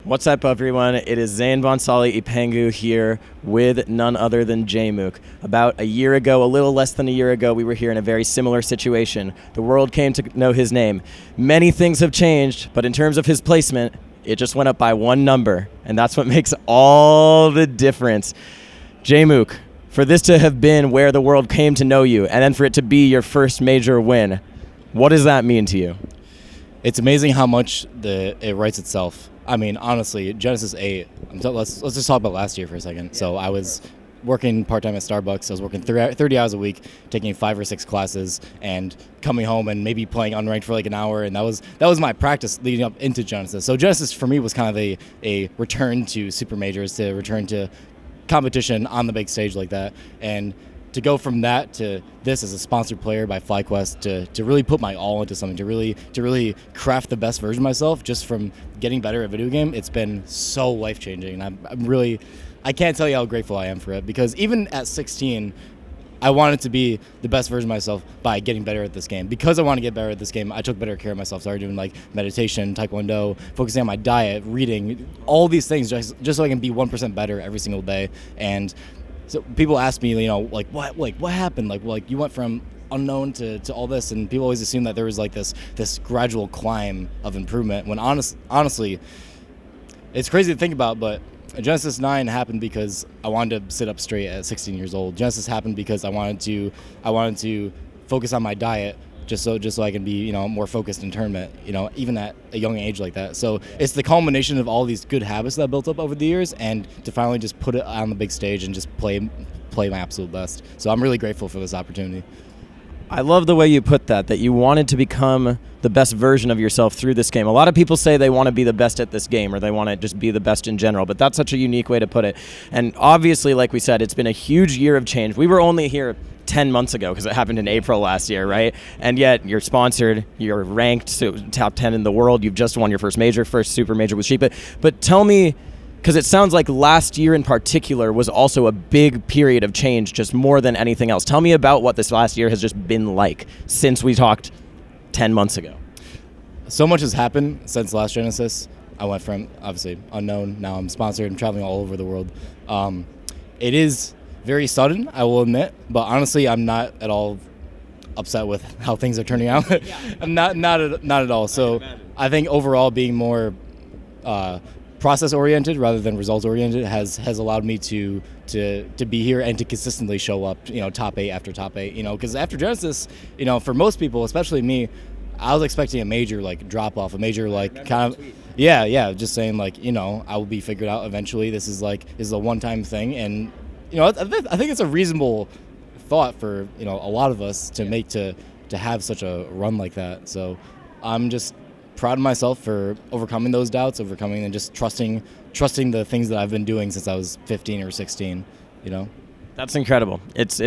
What's up, everyone? It is Zane Bonsali Ipengu here with none other than Jmook. About a year ago, a little less than a year ago, we were here in a very similar situation. The world came to know his name. Many things have changed, but in terms of his placement, it just went up by one number, and that's what makes all the difference. Jmook, for this to have been where the world came to know you, and then for it to be your first major win, what does that mean to you? It's amazing how much it writes itself. I mean, honestly, Genesis 8, let's just talk about last year for a second. Yeah. So I was working part-time at Starbucks. I was working 30 hours a week, taking 5 or 6 classes, and coming home and maybe playing unranked for like an hour, and that was my practice leading up into Genesis. So Genesis for me was kind of a return to super majors, to return to competition on the big stage like that, and to go from that to this as a sponsored player by FlyQuest, to really put my all into something, to really craft the best version of myself just from getting better at video game, it's been so life-changing. And I can't tell you how grateful I am for it, because even at 16, I wanted to be the best version of myself by getting better at this game. Because I want to get better at this game, I took better care of myself. Started doing like meditation, taekwondo, focusing on my diet, reading, all these things just so I can be 1% better every single day. And so people ask me, what happened? Like you went from unknown to all this, and people always assume that there was like this gradual climb of improvement. When honestly, it's crazy to think about, but Genesis 9 happened because I wanted to sit up straight at 16 years old. Genesis happened because I wanted to focus on my diet, just so I can be, more focused in tournament, even at a young age like that. So it's the culmination of all these good habits that I built up over the years, and to finally just put it on the big stage and just play my absolute best. So I'm really grateful for this opportunity. I love the way you put that you wanted to become the best version of yourself through this game. A lot of people say they want to be the best at this game, or they want to just be the best in general, but that's such a unique way to put it. And obviously, like we said, it's been a huge year of change. We were only here 10 months ago because it happened in April last year, right? And yet you're sponsored, you're ranked top 10 in the world, you've just won your first super major with Sheik. But tell me, because it sounds like last year in particular was also a big period of change, just more than anything else. Tell me about what this last year has just been like since we talked 10 months ago. So much has happened since last Genesis. I went from, obviously, unknown, now I'm sponsored, I'm traveling all over the world. It is very sudden, I will admit, but honestly, I'm not at all upset with how things are turning out. I'm not at all. So I think overall being more process-oriented rather than results-oriented has allowed me to be here and to consistently show up, top 8 after top 8, because after Genesis, for most people, especially me, I was expecting a major drop-off, a major kind of, just saying I will be figured out eventually. This is a one-time thing, and I think it's a reasonable thought for a lot of us to make to have such a run like that. So I'm just proud of myself for overcoming those doubts, and just trusting the things that I've been doing since I was 15 or 16. That's incredible. It's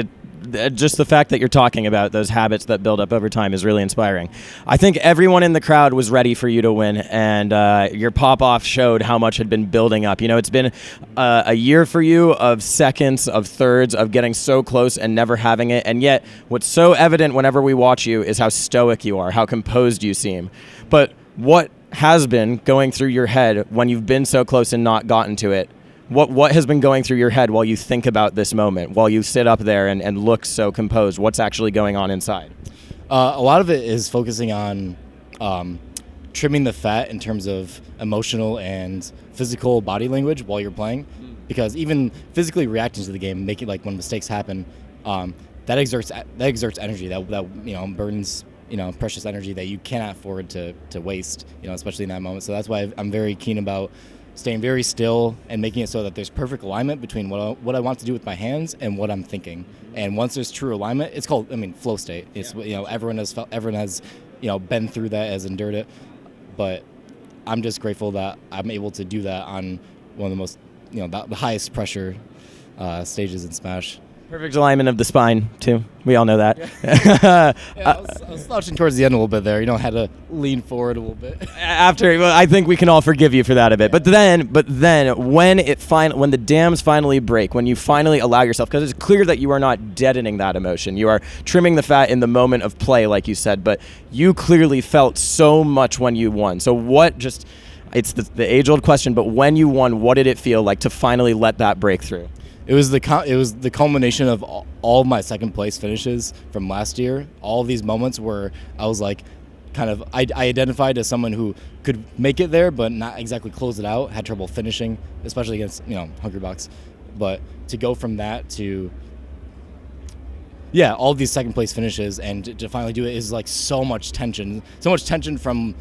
just the fact that you're talking about those habits that build up over time is really inspiring. I think everyone in the crowd was ready for you to win, and your pop-off showed how much had been building up. It's been a year for you of seconds, of thirds, of getting so close and never having it, and yet what's so evident whenever we watch you is how stoic you are, how composed you seem. But what has been going through your head when you've been so close and not gotten to it? What has been going through your head while you think about this moment, while you sit up there and look so composed? What's actually going on inside? A lot of it is focusing on trimming the fat in terms of emotional and physical body language while you're playing, because even physically reacting to the game, making when mistakes happen, that exerts energy that burns precious energy that you cannot afford to waste, especially in that moment. So that's why I'm very keen about staying very still and making it so that there's perfect alignment between what I want to do with my hands and what I'm thinking. And once there's true alignment, it's called, flow state. It's, everyone has been through that, has endured it. But I'm just grateful that I'm able to do that on one of the most, the highest pressure stages in Smash. Perfect alignment of the spine, too. We all know that. I was slouching towards the end a little bit there. Had to lean forward a little bit. I think we can all forgive you for that a bit. Yeah. But then, when the dams finally break, when you finally allow yourself, because it's clear that you are not deadening that emotion. You are trimming the fat in the moment of play, like you said. But you clearly felt so much when you won. So it's the age-old question, but when you won, what did it feel like to finally let that break through? It was the culmination of all my second place finishes from last year. All of these moments where I was like, I identified as someone who could make it there, but not exactly close it out. Had trouble finishing, especially against Hungrybox. But to go from that to all of these second place finishes and to finally do it is like so much tension from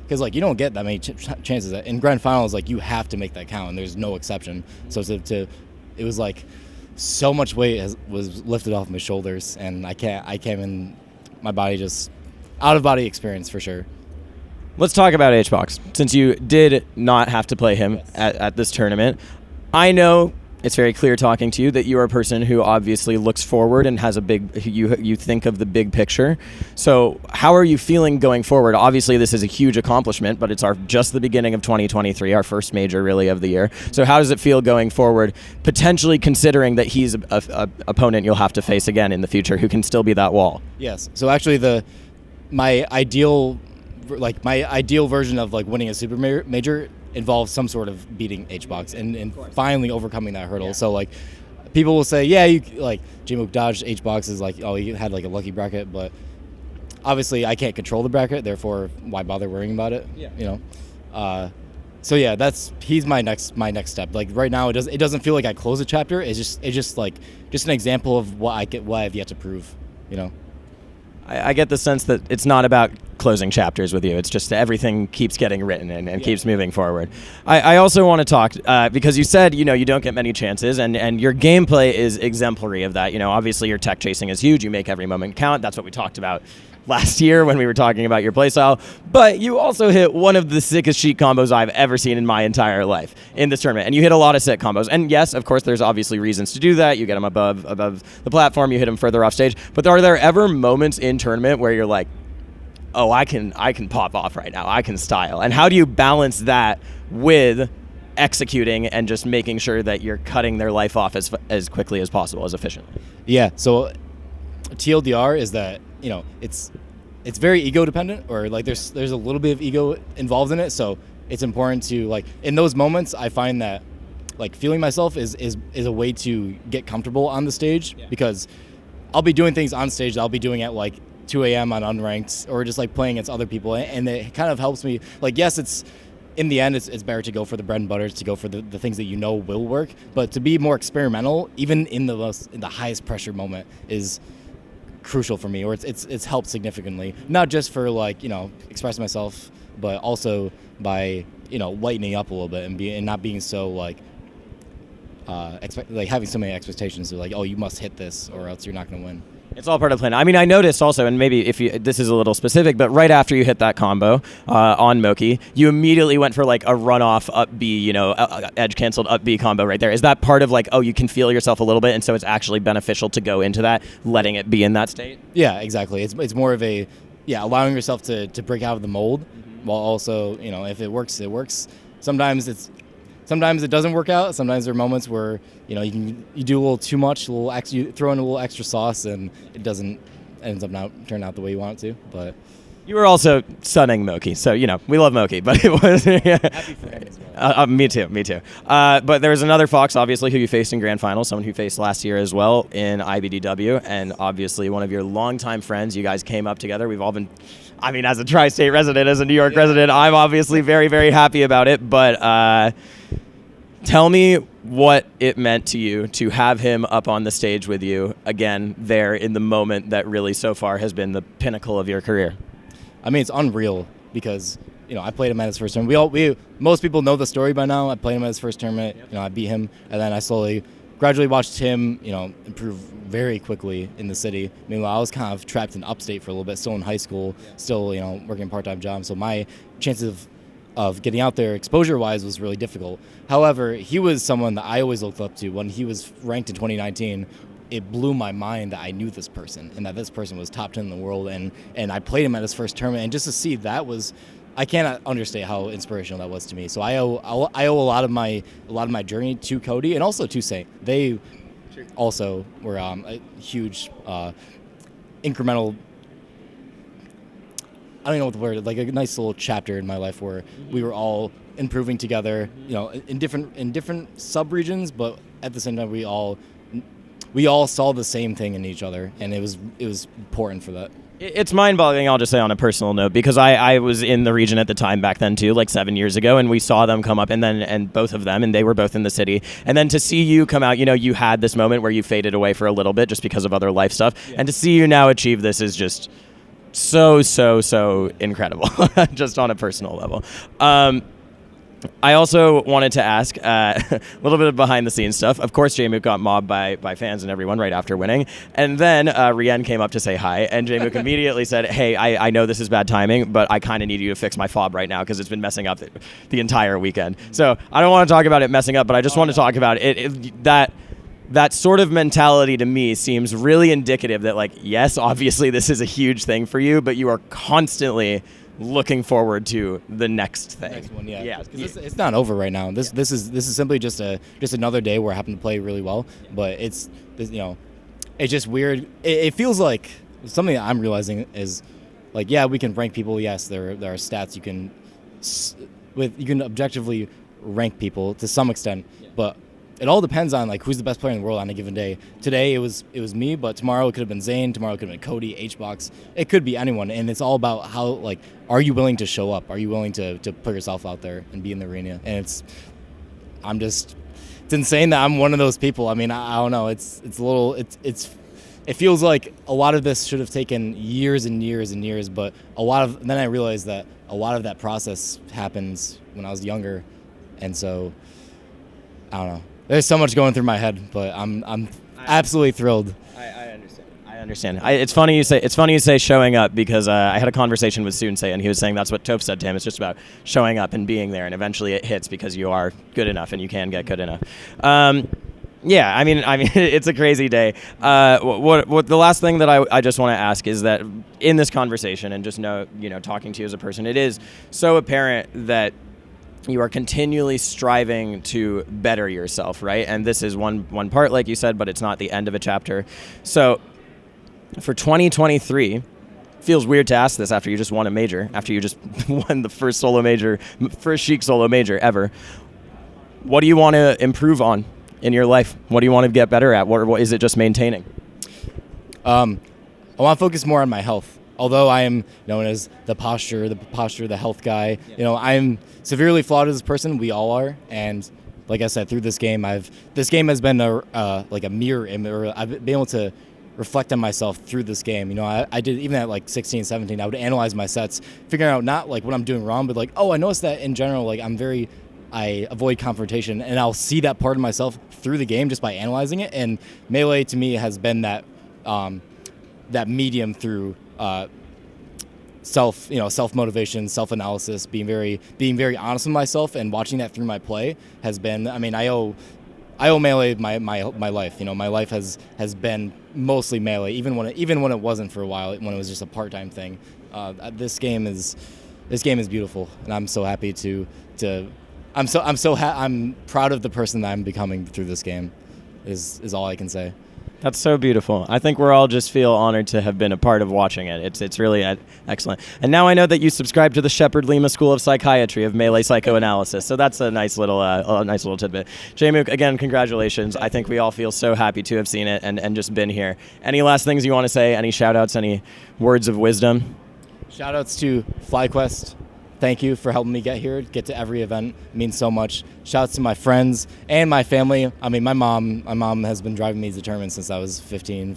because like you don't get that many chances in grand finals. Like you have to make that count, and there's no exception. So it was like so much weight was lifted off my shoulders, and I came in my body just out of body experience for sure. Let's talk about Hbox. Since you did not have to play him at this tournament, I know it's very clear talking to you that you are a person who obviously looks forward and has you think of the big picture. So how are you feeling going forward? Obviously this is a huge accomplishment, but it's just the beginning of 2023, our first major really of the year. So how does it feel going forward, potentially considering that he's a opponent you'll have to face again in the future who can still be that wall? Yes. So actually my ideal version of like winning a super major involves some sort of beating Hbox and finally overcoming that hurdle. Yeah. So like people will say, you like Jmook dodged Hbox is like, oh, he had like a lucky bracket, but obviously I can't control the bracket, therefore why bother worrying about it? Yeah. So yeah, he's my next step. Like right now it doesn't feel like I close a chapter. It's just like an example of what I've yet to prove, I get the sense that it's not about closing chapters with you. It's just everything keeps getting written and keeps moving forward. I also want to talk, because you said, you don't get many chances, and your gameplay is exemplary of that. Obviously your tech chasing is huge. You make every moment count. That's what we talked about last year when we were talking about your playstyle. But you also hit one of the sickest Sheik combos I've ever seen in my entire life in this tournament. And you hit a lot of sick combos. And yes, of course, there's obviously reasons to do that. You get them above the platform. You hit them further off stage. But are there ever moments in tournament where you're like, oh, I can pop off right now. I can style. And how do you balance that with executing and just making sure that you're cutting their life off as quickly as possible, as efficiently? Yeah. So TLDR is that it's very ego dependent, or like there's a little bit of ego involved in it. So it's important to like in those moments I find that like feeling myself is a way to get comfortable on the stage, because I'll be doing things on stage that I'll be doing at like 2 a.m. on unranked or just like playing against other people, and it kind of helps me. Like yes, it's in the end it's better to go for the bread and butter, to go for the things that will work, but to be more experimental even in the highest pressure moment is crucial for me, or it's helped significantly, not just for like expressing myself, but also by lightening up a little bit and not being so like having so many expectations of like, oh, you must hit this or else you're not going to win. It's all part of the plan. I mean, I noticed also, and maybe this is a little specific, but right after you hit that combo on Moki, you immediately went for like a runoff up B, edge canceled up B combo right there. Is that part of like, oh, you can feel yourself a little bit, and so it's actually beneficial to go into that, letting it be in that state? Yeah, exactly. It's more of allowing yourself to break out of the mold, while also, if it works, it works. Sometimes it doesn't work out. Sometimes there are moments where you do a little too much, you throw in a little extra sauce, and it ends up not turning out the way you want it to. But you were also sunning Moki, so we love Moki, but it was happy for him as well. Me too. But there was another Fox, obviously, who you faced in grand finals, someone who faced last year as well in ibdw, and obviously one of your longtime friends. You guys came up together. We've all been, as a tri-state resident, as a New York resident, I'm obviously very, very happy about it. But tell me what it meant to you to have him up on the stage with you again there in the moment that really so far has been the pinnacle of your career. It's unreal because I played him at his first tournament. Most people know the story by now. I played him at his first tournament. I beat him, and then I gradually watched him improve very quickly in the city. Meanwhile, I was kind of trapped in upstate for a little bit, still in high school, still working a part-time job. So my chances of getting out there exposure-wise was really difficult. However, he was someone that I always looked up to. When he was ranked in 2019, it blew my mind that I knew this person and that this person was top 10 in the world, and I played him at his first tournament, and just to see that was, I cannot understate how inspirational that was to me. So I owe a lot of my journey to Cody and also to Saint. They also were a huge incremental don't even know what the word, like a nice little chapter in my life where we were all improving together, in different sub-regions, but at the same time we all saw the same thing in each other, and it was important for that. It's mind-boggling, I'll just say on a personal note, because I was in the region at the time back then too, like 7 years ago, and we saw them come up, and both of them, and they were both in the city. And then to see you come out, you had this moment where you faded away for a little bit just because of other life stuff, and to see you now achieve this is just so incredible, just on a personal level. I also wanted to ask a little bit of behind-the-scenes stuff. Of course, Jmook got mobbed by fans and everyone right after winning. And then Rien came up to say hi, and Jmook immediately said, hey, I know this is bad timing, but I kind of need you to fix my fob right now because it's been messing up the entire weekend. So I don't want to talk about it messing up, but I just want to talk about it. That sort of mentality to me seems really indicative that, like, yes, obviously this is a huge thing for you, but you are constantly looking forward to the next thing. Next one, yeah. Because it's not over right now. This is simply just another day where I happen to play really well. But it's just weird. It feels like something that I'm realizing is like, yeah, we can rank people. Yes, there are stats you can objectively rank people to some extent, but it all depends on like who's the best player in the world on a given day. Today it was me, but tomorrow it could have been Zane. Tomorrow it could have been Cody, Hbox. It could be anyone, and it's all about how, like, are you willing to show up? Are you willing to put yourself out there and be in the arena? And it's insane that I'm one of those people. I mean, I don't know. It feels like a lot of this should have taken years and years and years, but then I realized that a lot of that process happens when I was younger, and so I don't know. There's so much going through my head, but I'm absolutely thrilled. I understand. It's funny you say showing up, because I had a conversation with Sunsei, and he was saying that's what Toph said to him. It's just about showing up and being there, and eventually it hits because you are good enough and you can get good enough. Yeah, I mean, it's a crazy day. What the last thing that I just want to ask is that in this conversation, and just talking to you as a person, it is so apparent that you are continually striving to better yourself, right? And this is one part, like you said, but it's not the end of a chapter. So for 2023, feels weird to ask this after you just won a major, after you just won the first Sheik solo major ever. What do you want to improve on in your life? What do you want to get better at? What is it just maintaining? I want to focus more on my health. Although I am known as the posture, the health guy, I'm severely flawed as a person. We all are, and like I said, through this game has been like a mirror image, or I've been able to reflect on myself through this game. I did, even at like 16, 17, I would analyze my sets, figuring out not like what I'm doing wrong, but like, oh, I noticed that in general, like I avoid confrontation, and I'll see that part of myself through the game just by analyzing it. And Melee to me has been that medium through self-motivation, self-analysis, being very honest with myself, and watching that through my play has been, I mean, I owe Melee my life. My life has been mostly Melee, even when it wasn't for a while, when it was just a part-time thing. This game is beautiful, and I'm so happy I'm proud of the person that I'm becoming through this game, is all I can say. That's so beautiful. I think we're all just feel honored to have been a part of watching it. It's really excellent. And now I know that you subscribe to the Shepard Lima School of Psychiatry of Melee Psychoanalysis. So that's a nice little tidbit. Jmook, again, congratulations. I think we all feel so happy to have seen it and just been here. Any last things you want to say? Any shout outs? Any words of wisdom? Shout outs to FlyQuest. Thank you for helping me get here, get to every event. It means so much. Shouts to my friends and my family. I mean, my mom has been driving me to tournaments since I was 14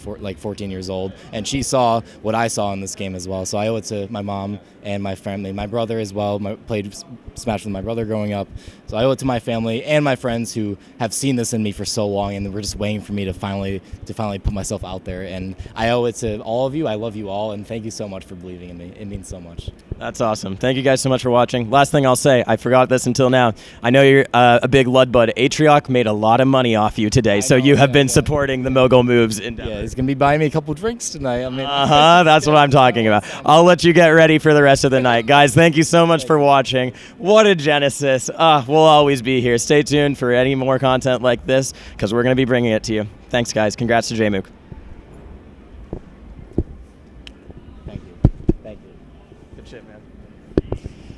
years old, and she saw what I saw in this game as well. So I owe it to my mom and my family. My brother as well. Played Smash with my brother growing up. So I owe it to my family and my friends who have seen this in me for so long, and were just waiting for me to finally put myself out there. And I owe it to all of you. I love you all, and thank you so much for believing in me. It means so much. That's awesome. Thank you guys so much for watching. Last thing I'll say, I forgot this until now. I know you're a big Ludbud. Atrioc made a lot of money off you today, so you have been supporting the Mogul Moves endeavor. Yeah, he's going to be buying me a couple drinks tonight. That's what I'm talking about. I'll let you get ready for the rest of the night. Guys, thank you so much for watching. What a Genesis. We'll always be here. Stay tuned for any more content like this, because we're going to be bringing it to you. Thanks, guys. Congrats to Jmook.